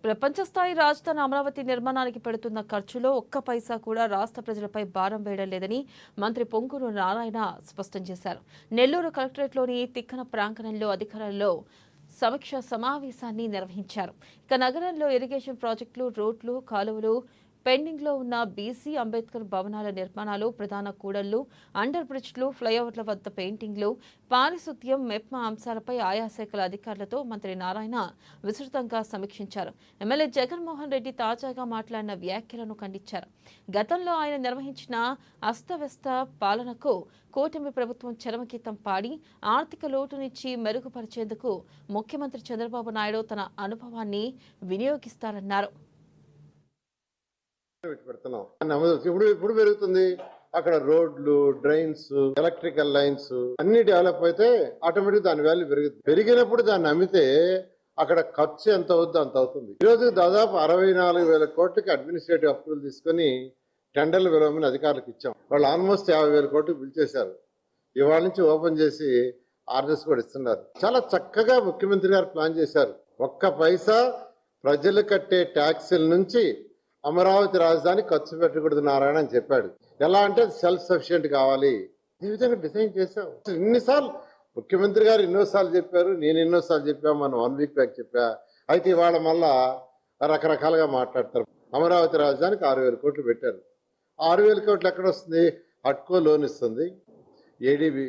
ప్రపంచ స్థాయి రాజధాని అమరావతి నిర్మాణానికి పెడుతున్న ఖర్చులో ఒక్క పైసా కూడా రాష్ట్ర ప్రజలపై భారం వేయడం లేదని మంత్రి పొంగూరు నారాయణ స్పష్టం చేశారు. నెల్లూరు కలెక్టరేట్లోని తిక్కన ప్రాంగణంలో అధికారులతో సమీక్ష సమావేశాన్ని నిర్వహించారు. ఇక నగరంలో ఇరిగేషన్ ప్రాజెక్టులు, రోడ్లు, కాలువలు, పెండింగ్ లో ఉన్న బీసీ అంబేద్కర్ భవనాల నిర్మాణాలు, ప్రధాన కూడళ్లు, అండర్ బ్రిడ్జ్లు, ఫ్లైఓవర్ల వద్ద పెయింటింగ్లు, పారిశుద్ధ్యం, మెప్మా అంశాలపై ఆయా శాఖల అధికారులతో మంత్రి నారాయణ విస్తృతంగా సమీక్షించారు. ఎమ్మెల్యే జగన్మోహన్ రెడ్డి తాజాగా మాట్లాడిన వ్యాఖ్యలను ఖండించారు. గతంలో ఆయన నిర్వహించిన అస్తవ్యస్త పాలనకు కూటమి ప్రభుత్వం చరమగీతం పాడి ఆర్థిక లోటునిచ్చి మెరుగుపరిచేందుకు ముఖ్యమంత్రి చంద్రబాబు నాయుడు తన అనుభవాన్ని వినియోగిస్తారన్నారు. ఇప్పుడు పెరుగుతుంది. అక్కడ రోడ్లు, డ్రైన్స్, ఎలక్ట్రికల్ లైన్స్ అన్ని డెవలప్ అయితే ఆటోమేటిక్ దాని వాల్యూ పెరుగుతుంది. పెరిగినప్పుడు దాన్ని అమ్మితే అక్కడ ఖర్చు ఎంత అవుద్దో అంత అవుతుంది. ఈరోజు దాదాపు 64,000 కోట్లకి అడ్మినిస్ట్రేటివ్ అప్రూవల్ తీసుకుని టెండర్లు పిలవమని అధికారులకు ఇచ్చాం. వాళ్ళు ఆల్మోస్ట్ 50,000 కోట్లు బిల్ చేశారు. ఇవాళ నుంచి ఓపెన్ చేసి ఆర్డర్స్ కూడా ఇస్తున్నారు. చాలా చక్కగా ముఖ్యమంత్రి గారు ప్లాన్ చేశారు. ఒక్క పైసా ప్రజలు కట్టే ట్యాక్సుల నుంచి అమరావతి రాజధాని ఖర్చు పెట్టకూడదు నారాయణ అని చెప్పాడు. ఎలా అంటే సెల్ఫ్ సఫిషియెంట్ కావాలి, ఈ విధంగా డిజైన్ చేశాం. ఇన్నిసార్లు ముఖ్యమంత్రి గారు ఎన్నోసార్లు చెప్పారు, నేను ఎన్నోసార్లు చెప్పా, మనం 1 వీక్ బ్యాక్ చెప్పా. అయితే ఇవాళ మళ్ళా రకరకాలుగా మాట్లాడతారు. అమరావతి రాజధానికి 6,000 కోట్లు పెట్టారు. 6,000 కోట్లు ఎక్కడ వస్తుంది? హట్కో లోన్ ఇస్తుంది, ఏడీబీ